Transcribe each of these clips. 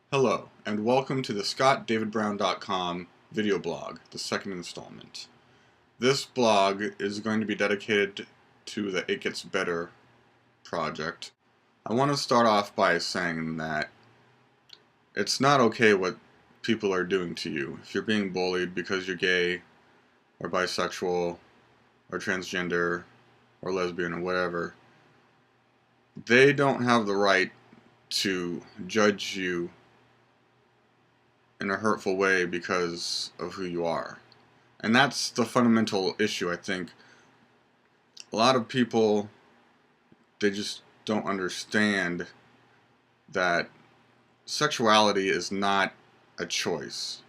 Hello, and welcome to the ScottDavidBrown.com video blog, the second installment. This blog is going to be dedicated to the It Gets Better project. I want to start off by saying that it's not okay what people are doing to you. If you're being bullied because you're gay, or bisexual, or transgender, or lesbian, or whatever, they don't have the right to judge you in a hurtful way because of who you are. And that's the fundamental issue, I think. A lot of people, they just don't understand that sexuality is not a choice.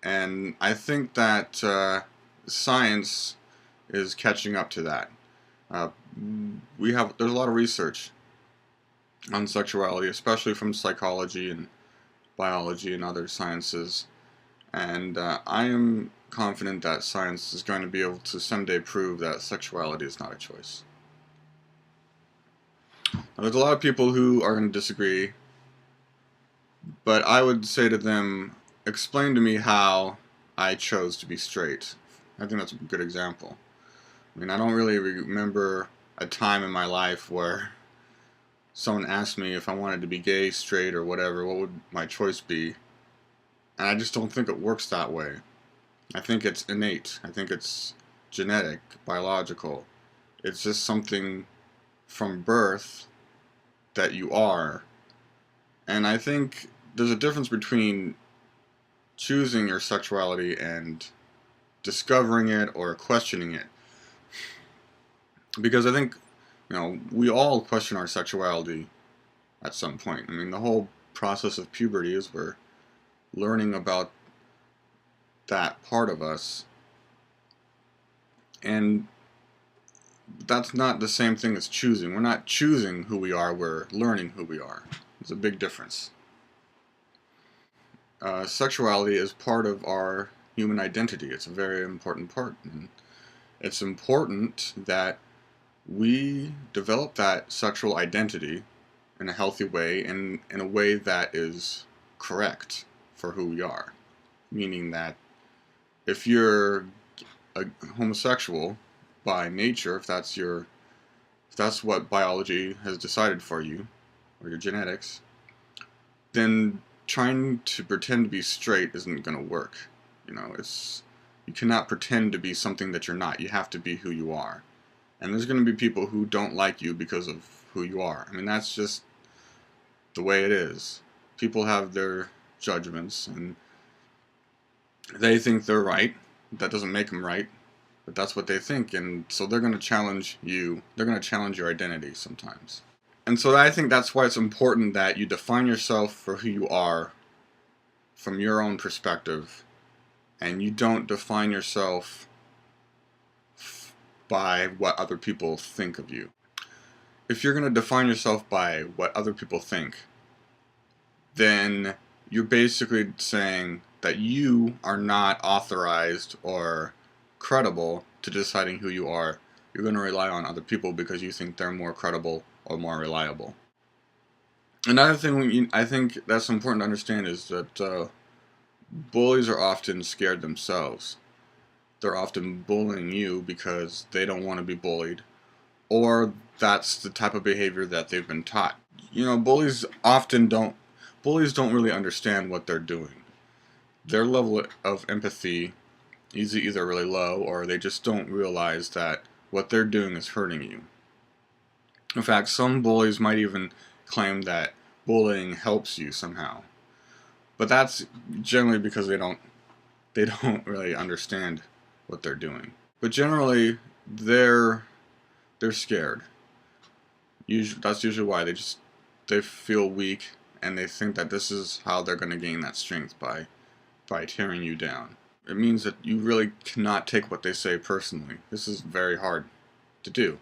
And I think that science is catching up to that. There's a lot of research on sexuality, especially from psychology and biology and other sciences, and I am confident that science is going to be able to someday prove that sexuality is not a choice. Now, there's a lot of people who are going to disagree, but I would say to them, explain to me how I chose to be straight. I think that's a good example. I mean, I don't really remember a time in my life where someone asked me if I wanted to be gay, straight, or whatever, what would my choice be? And I just don't think it works that way. I think it's innate. I think it's genetic, biological. It's just something from birth that you are. And I think there's a difference between choosing your sexuality and discovering it or questioning it. Because I think, we all question our sexuality at some point. I mean, the whole process of puberty is we're learning about that part of us. And that's not the same thing as choosing. We're not choosing who we are, we're learning who we are. There's a big difference. Sexuality is part of our human identity. It's a very important part. And it's important that we develop that sexual identity in a healthy way and in a way that is correct for who we are. Meaning that if you're a homosexual by nature, if that's what biology has decided for you, or your genetics, then trying to pretend to be straight isn't going to work. You cannot pretend to be something that you're not. You have to be who you are. And there's going to be people who don't like you because of who you are. I mean, that's just the way it is. People have their judgments, and they think they're right. That doesn't make them right, but that's what they think, and so they're going to challenge you. They're going to challenge your identity sometimes. And so I think that's why it's important that you define yourself for who you are from your own perspective, and you don't define yourself by what other people think of you. If you're going to define yourself by what other people think, then you're basically saying that you are not authorized or credible to deciding who you are. You're going to rely on other people because you think they're more credible or more reliable. Another thing I think that's important to understand is that bullies are often scared themselves. They're often bullying you because they don't want to be bullied, or that's the type of behavior that they've been taught. Bullies don't really understand what they're doing. Their level of empathy is either really low, or they just don't realize that what they're doing is hurting you. In fact, some bullies might even claim that bullying helps you somehow. But that's generally because they don't really understand what they're doing. But generally, they're scared. That's usually why they feel weak, and they think that this is how they're going to gain that strength, by tearing you down. It means that you really cannot take what they say personally. This is very hard to do.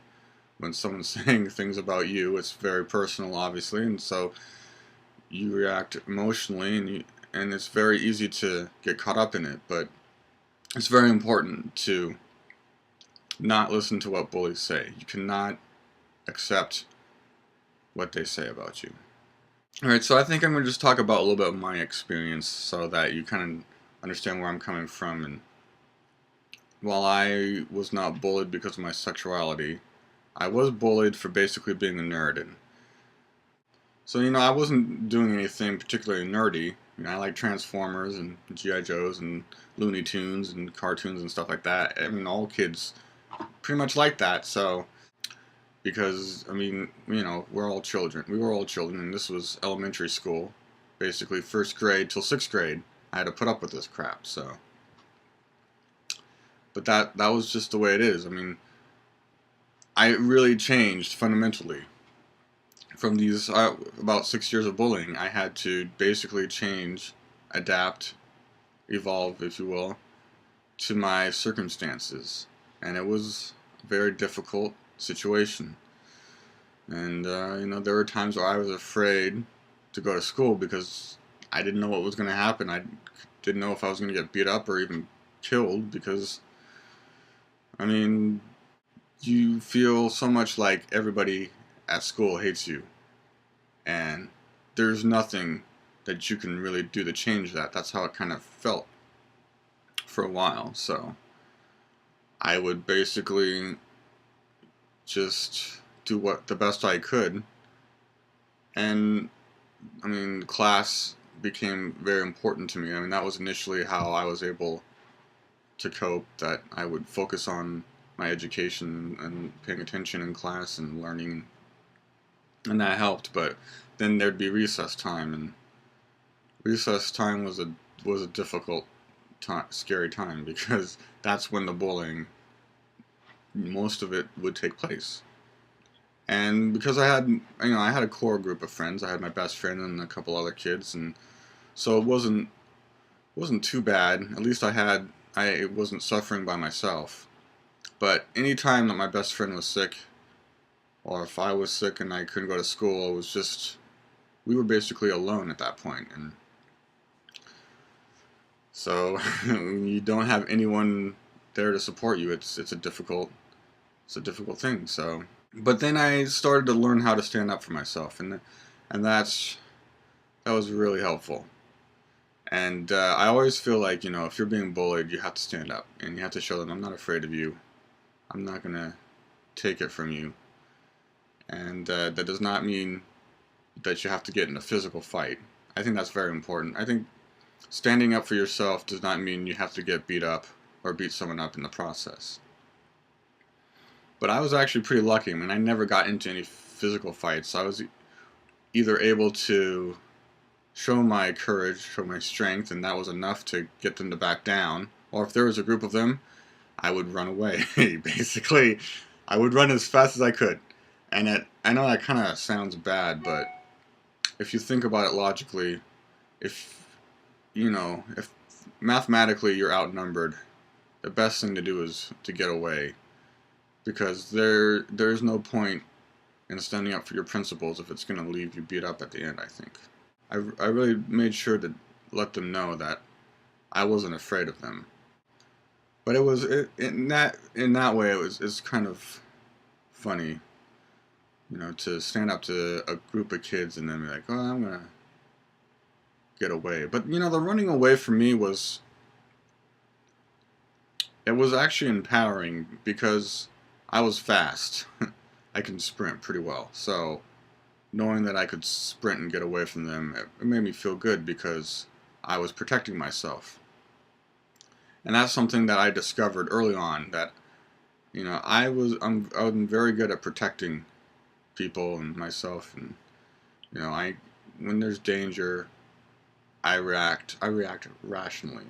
When someone's saying things about you, it's very personal, obviously, and so you react emotionally, and it's very easy to get caught up in it. But it's very important to not listen to what bullies say. You cannot accept what they say about you. Alright, so I think I'm going to just talk about a little bit of my experience so that you kind of understand where I'm coming from. And while I was not bullied because of my sexuality, I was bullied for basically being a nerd. And so, I wasn't doing anything particularly nerdy. I like Transformers and G.I. Joes and Looney Tunes and cartoons and stuff like that. I mean, all kids pretty much like that, so because we're all children. We were all children, and this was elementary school, basically first grade till sixth grade. I had to put up with this crap. So, but that was just the way it is. I mean, I really changed fundamentally from these about 6 years of bullying. I had to basically change, adapt, evolve, if you will, to my circumstances, and it was a very difficult situation. And there were times where I was afraid to go to school because I didn't know what was going to happen. I didn't know if I was going to get beat up or even killed because, I mean, you feel so much like everybody at school hates you, and there's nothing that you can really do to change that. That's how it kind of felt for a while. So I would basically just do the best I could, and I mean, class became very important to me. I mean, that was initially how I was able to cope, that I would focus on my education and paying attention in class and learning, and that helped. But then there'd be recess time, and recess time was a difficult time, scary time, because that's when the bullying, most of it, would take place. And because I had a core group of friends. I had my best friend and a couple other kids, and so it wasn't too bad. At least I wasn't suffering by myself. But any time that my best friend was sick, or if I was sick and I couldn't go to school, it was just, we were basically alone at that point. And so when you don't have anyone there to support you, it's a difficult thing. So, but then I started to learn how to stand up for myself, and that was really helpful. And I always feel like, if you're being bullied, you have to stand up, and you have to show them, I'm not afraid of you. I'm not gonna take it from you. And that does not mean that you have to get in a physical fight. I think that's very important. I think standing up for yourself does not mean you have to get beat up or beat someone up in the process. But I was actually pretty lucky. I mean, I never got into any physical fights. I was either able to show my courage, show my strength, and that was enough to get them to back down. Or if there was a group of them, I would run away. Basically, I would run as fast as I could. And I know that kind of sounds bad, but if you think about it logically, if mathematically you're outnumbered, the best thing to do is to get away. Because there's no point in standing up for your principles if it's going to leave you beat up at the end, I think. I really made sure to let them know that I wasn't afraid of them. But in that way, it's kind of funny, to stand up to a group of kids and then be like, oh, I'm going to get away. But, the running away for me was actually empowering, because I was fast. I can sprint pretty well. So knowing that I could sprint and get away from them, it made me feel good, because I was protecting myself. And that's something that I discovered early on, that I'm very good at protecting people and myself, and when there's danger, I react rationally.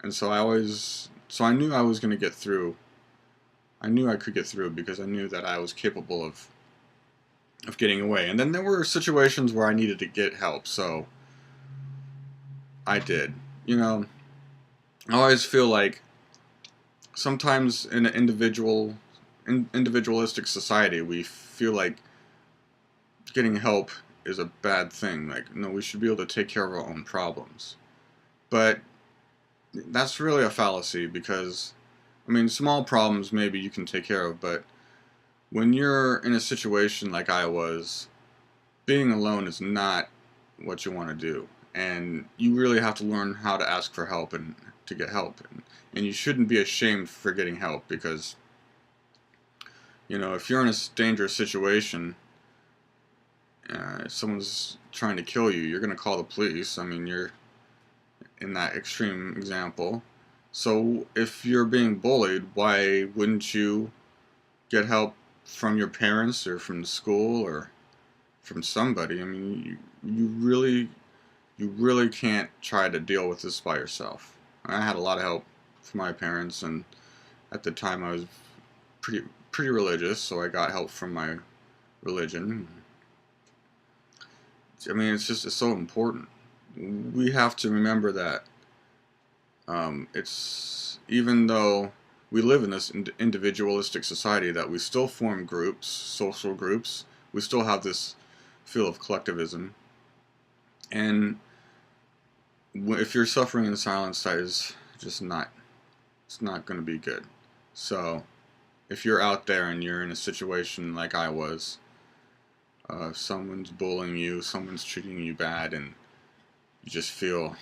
And so I knew I was going to get through. I knew I could get through, because I knew that I was capable of getting away. And then there were situations where I needed to get help, so I did. I always feel like sometimes in an individualistic society, we feel like getting help is a bad thing. Like, no, we should be able to take care of our own problems. But that's really a fallacy, because small problems maybe you can take care of, but when you're in a situation like I was, being alone is not what you want to do. And you really have to learn how to ask for help and to get help. And you shouldn't be ashamed for getting help, because, you know, if you're in a dangerous situation, if someone's trying to kill you, you're going to call the police. I mean, you're in that extreme example. So if you're being bullied, why wouldn't you get help from your parents or from school or from somebody? I mean, you really can't try to deal with this by yourself. I had a lot of help from my parents, and at the time I was pretty religious, so I got help from my religion. I mean, it's so important. We have to remember that it's, even though we live in this individualistic society, that we still form groups, social groups. We still have this feel of collectivism. And if you're suffering in silence, that is just not, it's not going to be good. So if you're out there and you're in a situation like I was, someone's bullying you, someone's treating you bad, and you just feel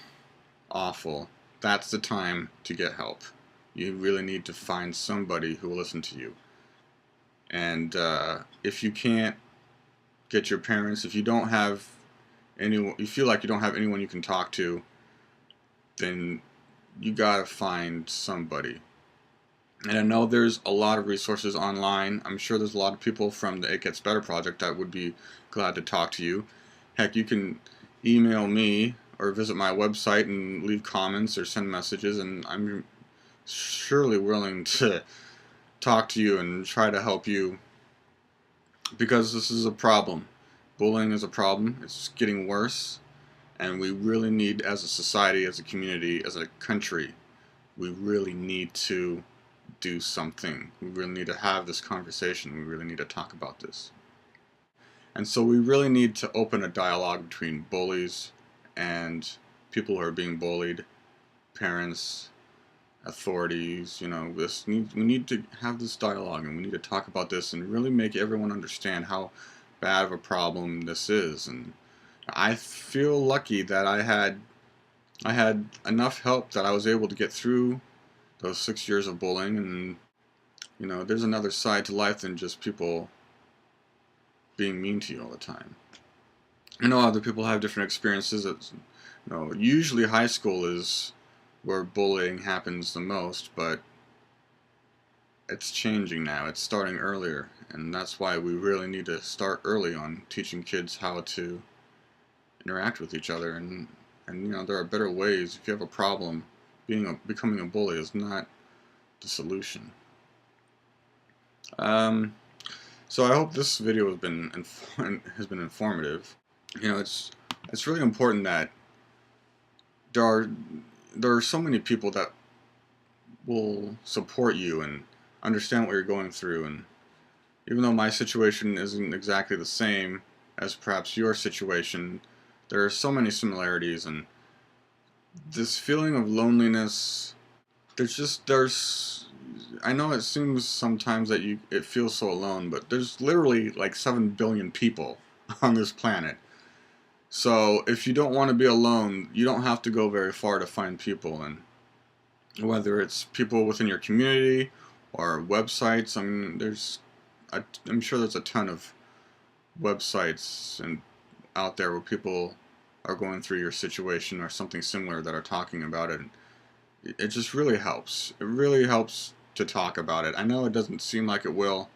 awful, that's the time to get help. You really need to find somebody who will listen to you. And if you can't get your parents, if you don't have anyone, you feel like you don't have anyone you can talk to, then you gotta find somebody. And I know there's a lot of resources online. I'm sure there's a lot of people from the It Gets Better project that would be glad to talk to you. Heck, you can email me or visit my website and leave comments or send messages, and I'm surely willing to talk to you and try to help you, because this is a problem. Bullying is a problem. It's getting worse, and we really need, as a society, as a community, as a country, we really need to do something. We really need to have this conversation. We really need to talk about this. And so we really need to open a dialogue between bullies and people who are being bullied, parents, authorities. You know, we need to have this dialogue, and we need to talk about this and really make everyone understand how bad of a problem this is. And I feel lucky that I had enough help that I was able to get through those 6 years of bullying. And, you know, there's another side to life than just people being mean to you all the time. I know other people have different experiences. It's, you know, usually high school is where bullying happens the most, but it's changing now. It's starting earlier, and that's why we really need to start early on teaching kids how to interact with each other. And you know, there are better ways. If you have a problem, becoming a bully is not the solution. So I hope this video has been informative. You know, it's really important that there are so many people that will support you and understand what you're going through. And even though my situation isn't exactly the same as perhaps your situation, there are so many similarities. And this feeling of loneliness, I know it seems sometimes that it feels so alone, but there's literally like 7 billion people on this planet. So if you don't want to be alone, you don't have to go very far to find people. And whether it's people within your community or websites, I mean, I'm sure there's a ton of websites out there where people are going through your situation or something similar that are talking about it. It just really helps. It really helps to talk about it. I know it doesn't seem like it will,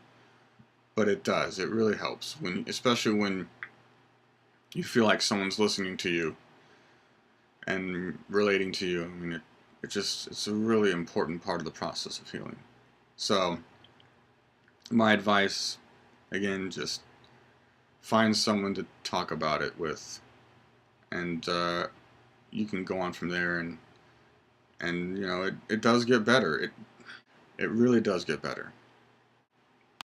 but it does. It really helps, especially when you feel like someone's listening to you and relating to you. I mean, it's a really important part of the process of healing. So my advice, again, just find someone to talk about it with, and you can go on from there. And you know, it does get better. It really does get better.